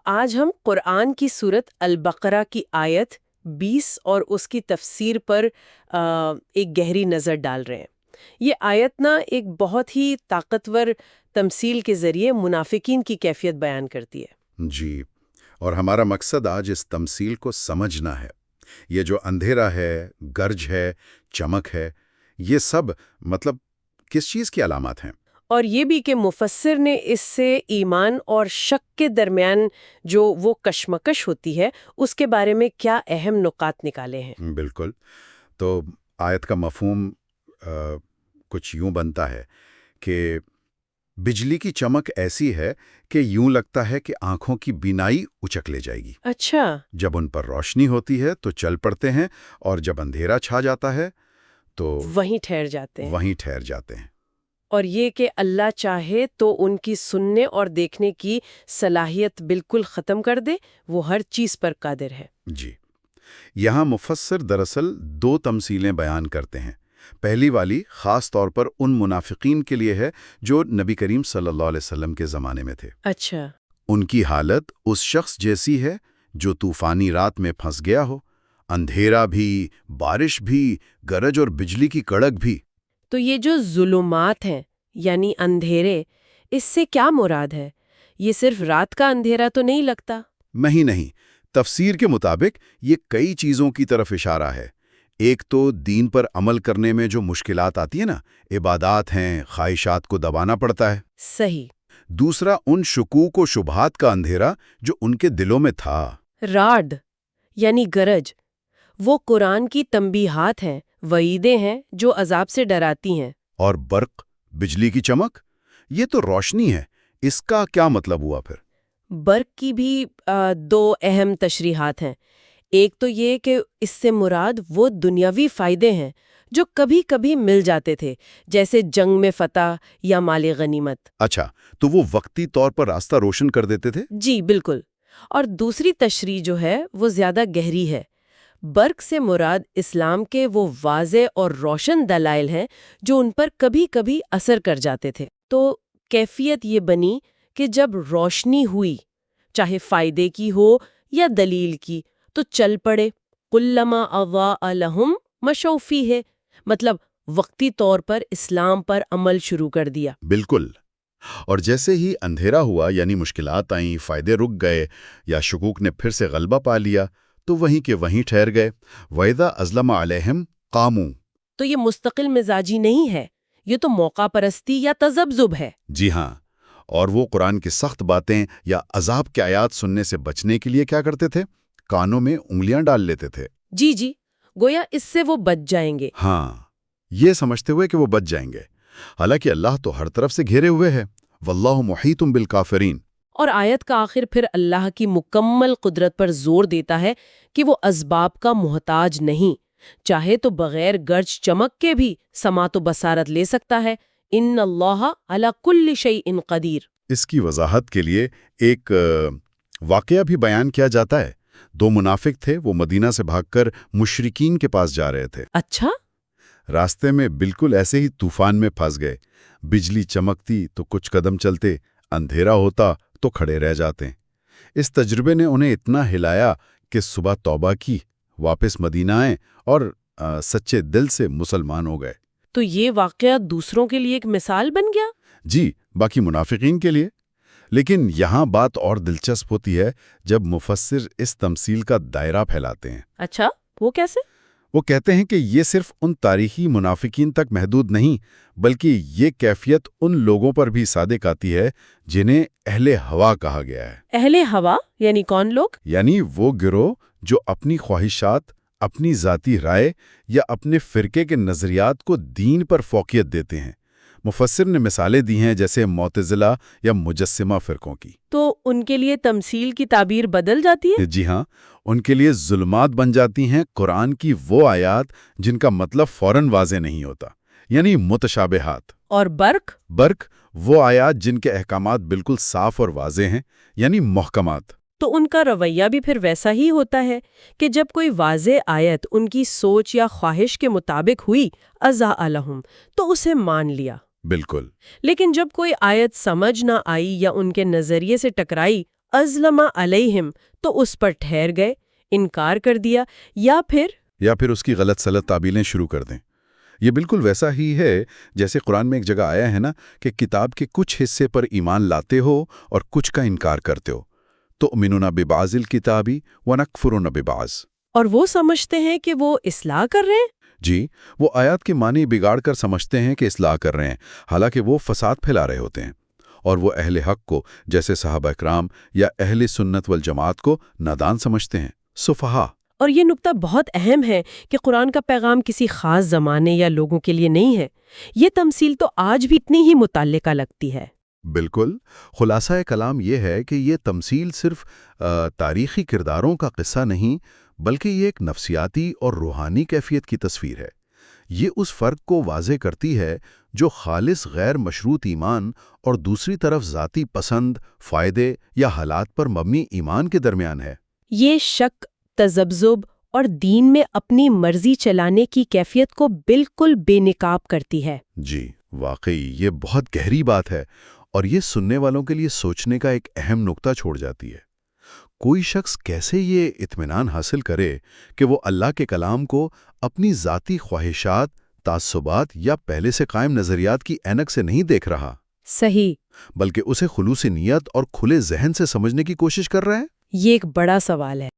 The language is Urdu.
آج ہم قرآن کی سورت البقرہ کی آیت 20 اور اس کی تفسیر پر ایک گہری نظر ڈال رہے ہیں۔ یہ آیت نا ایک بہت ہی طاقتور تمثیل کے ذریعے منافقین کی کیفیت بیان کرتی ہے۔ جی، اور ہمارا مقصد آج اس تمثیل کو سمجھنا ہے۔ یہ جو اندھیرا ہے، گرج ہے، چمک ہے، یہ سب مطلب کس چیز کی علامات ہیں؟ اور یہ بھی کہ مفسر نے اس سے ایمان اور شک کے درمیان جو وہ کشمکش ہوتی ہے اس کے بارے میں کیا اہم نکات نکالے ہیں۔ بالکل، تو آیت کا مفہوم کچھ یوں بنتا ہے کہ بجلی کی چمک ایسی ہے کہ یوں لگتا ہے کہ آنکھوں کی بینائی اچک لے جائے گی۔ اچھا، جب ان پر روشنی ہوتی ہے تو چل پڑتے ہیں، اور جب اندھیرا چھا جاتا ہے تو وہیں ٹھہر جاتے ہیں۔ اور یہ کہ اللہ چاہے تو ان کی سننے اور دیکھنے کی صلاحیت بالکل ختم کر دے، وہ ہر چیز پر قادر ہے۔ جی، یہاں مفسر دراصل دو تمثیلیں بیان کرتے ہیں۔ پہلی والی خاص طور پر ان منافقین کے لیے ہے جو نبی کریم صلی اللہ علیہ وسلم کے زمانے میں تھے۔ اچھا، ان کی حالت اس شخص جیسی ہے جو طوفانی رات میں پھنس گیا ہو، اندھیرا بھی، بارش بھی، گرج اور بجلی کی کڑک بھی۔ تو یہ جو ظلمات ہیں یعنی اندھیرے، اس سے کیا مراد ہے؟ یہ صرف رات کا اندھیرا تو نہیں لگتا؟ نہیں، تفسیر کے مطابق یہ کئی چیزوں کی طرف اشارہ ہے۔ ایک تو دین پر عمل کرنے میں جو مشکلات آتی ہیں نا، عبادات ہیں، خواہشات کو دبانا پڑتا ہے۔ صحیح۔ دوسرا ان شکوک و شبہات کا اندھیرا جو ان کے دلوں میں تھا۔ راڈ یعنی گرج، وہ قرآن کی تنبیہات ہیں، وعیدیں ہیں جو عذاب سے ڈراتی ہیں۔ اور برق، بجلی کی چمک، یہ تو روشنی ہے، اس کا کیا مطلب ہوا پھر؟ برق کی بھی دو اہم تشریحات ہیں۔ ایک تو یہ کہ اس سے مراد وہ دنیاوی فائدے ہیں جو کبھی کبھی مل جاتے تھے، جیسے جنگ میں فتح یا مال غنیمت۔ اچھا، تو وہ وقتی طور پر راستہ روشن کر دیتے تھے؟ جی بالکل۔ اور دوسری تشریح جو ہے وہ زیادہ گہری ہے۔ برق سے مراد اسلام کے وہ واضح اور روشن دلائل ہیں جو ان پر کبھی کبھی اثر کر جاتے تھے۔ تو کیفیت یہ بنی کہ جب روشنی ہوئی، چاہے فائدے کی ہو یا دلیل کی، تو چل پڑے۔ کلما اضاء لہم مشوا فیہ، مطلب وقتی طور پر اسلام پر عمل شروع کر دیا۔ بالکل، اور جیسے ہی اندھیرا ہوا یعنی مشکلات آئیں، فائدے رک گئے یا شکوک نے پھر سے غلبہ پا لیا، تو وہیں کے وہیں ٹھہر گئے۔ وَإِذَا أَظْلَمَ عَلَيْهِمْ قَامُوا۔ تو یہ مستقل مزاجی نہیں ہے، یہ تو موقع پرستی یا تذبذب ہے۔ جی ہاں، اور وہ قرآن کی سخت باتیں یا عذاب کے آیات سننے سے بچنے کے لیے کیا کرتے تھے؟ کانوں میں انگلیاں ڈال لیتے تھے۔ جی، گویا اس سے وہ بچ جائیں گے۔ ہاں، یہ سمجھتے ہوئے کہ وہ بچ جائیں گے، حالانکہ اللہ تو ہر طرف سے گھیرے ہوئے ہے۔ وَاللَّهُ مُحِيطٌ بِالْكَافِرِينَ۔ اور آیت کا آخر پھر اللہ کی مکمل قدرت پر زور دیتا ہے کہ وہ اسباب کا محتاج نہیں، چاہے تو بغیر گرج چمک کے بھی سماعت و بصارت لے سکتا ہے۔ ان اللہ علی کل شیء قدیر۔ اس کی وضاحت کے لیے ایک واقعہ بھی بیان کیا جاتا ہے۔ دو منافق تھے، وہ مدینہ سے بھاگ کر مشرکین کے پاس جا رہے تھے۔ اچھا، راستے میں بالکل ایسے ہی طوفان میں پھنس گئے۔ بجلی چمکتی تو کچھ قدم چلتے، اندھیرا ہوتا تو کھڑے رہ جاتے۔ اس تجربے نے انہیں اتنا ہلایا کہ صبح توبہ کی، واپس مدینہ آئے اور سچے دل سے مسلمان ہو گئے۔ تو یہ واقعہ دوسروں کے لیے ایک مثال بن گیا؟ جی، باقی منافقین کے لیے۔ لیکن یہاں بات اور دلچسپ ہوتی ہے جب مفسر اس تمثیل کا دائرہ پھیلاتے ہیں۔ اچھا، وہ کیسے؟ وہ کہتے ہیں کہ یہ صرف ان تاریخی منافقین تک محدود نہیں، بلکہ یہ کیفیت ان لوگوں پر بھی صادق آتی ہے جنہیں اہل ہوا کہا گیا ہے۔ اہل ہوا یعنی کون لوگ؟ یعنی وہ گروہ جو اپنی خواہشات، اپنی ذاتی رائے یا اپنے فرقے کے نظریات کو دین پر فوقیت دیتے ہیں۔ مفسر نے مثالیں دی ہیں جیسے معتزلہ یا مجسمہ فرقوں کی۔ تو ان کے لیے تمثیل کی تعبیر بدل جاتی ہے؟ جی ہاں، ان کے لیے ظلمات بن جاتی ہیں قرآن کی وہ آیات جن کا مطلب فوراً واضح نہیں ہوتا، یعنی متشابہات۔ اور برق وہ آیات جن کے احکامات بالکل صاف اور واضح ہیں، یعنی محکمات۔ تو ان کا رویہ بھی پھر ویسا ہی ہوتا ہے کہ جب کوئی واضح آیت ان کی سوچ یا خواہش کے مطابق ہوئی، اضاء لہم، تو اسے مان لیا۔ بالکل۔ لیکن جب کوئی آیت سمجھ نہ آئی یا ان کے نظریے سے ٹکرائی، ازلما علیہم تو اس پر ٹھہر گئے، انکار کر دیا، یا پھر اس کی غلط سلط تعبیلیں شروع کر دیں۔ یہ بالکل ویسا ہی ہے جیسے قرآن میں ایک جگہ آیا ہے نا کہ کتاب کے کچھ حصے پر ایمان لاتے ہو اور کچھ کا انکار کرتے ہو، تؤمنون ببعض الکتاب ونکفرون ببعض۔ اور وہ سمجھتے ہیں کہ وہ اصلاح کر رہے ہیں۔ جی، وہ آیات کے معنی بگاڑ کر سمجھتے ہیں کہ اصلاح کر رہے ہیں، حالانکہ وہ فساد پھیلا رہے ہوتے ہیں، اور وہ اہل حق کو جیسے صحابہ اکرام یا اہل سنت والجماعت کو نادان سمجھتے ہیں، سفہا۔ اور یہ نقطہ بہت اہم ہے کہ قرآن کا پیغام کسی خاص زمانے یا لوگوں کے لیے نہیں ہے۔ یہ تمثیل تو آج بھی اتنی ہی متعلقہ لگتی ہے۔ بالکل، خلاصہ کلام یہ ہے کہ یہ تمثیل صرف تاریخی کرداروں کا قصہ نہیں، بلکہ یہ ایک نفسیاتی اور روحانی کیفیت کی تصویر ہے۔ یہ اس فرق کو واضح کرتی ہے جو خالص غیر مشروط ایمان اور دوسری طرف ذاتی پسند، فائدے یا حالات پر مبنی ایمان کے درمیان ہے۔ یہ شک، تذبذب اور دین میں اپنی مرضی چلانے کی کیفیت کو بالکل بے نقاب کرتی ہے۔ جی، واقعی یہ بہت گہری بات ہے، اور یہ سننے والوں کے لیے سوچنے کا ایک اہم نقطہ چھوڑ جاتی ہے۔ کوئی شخص کیسے یہ اطمینان حاصل کرے کہ وہ اللہ کے کلام کو اپنی ذاتی خواہشات، تعصبات یا پہلے سے قائم نظریات کی اینک سے نہیں دیکھ رہا، صحیح، بلکہ اسے خلوص نیت اور کھلے ذہن سے سمجھنے کی کوشش کر رہا ہے؟ یہ ایک بڑا سوال ہے۔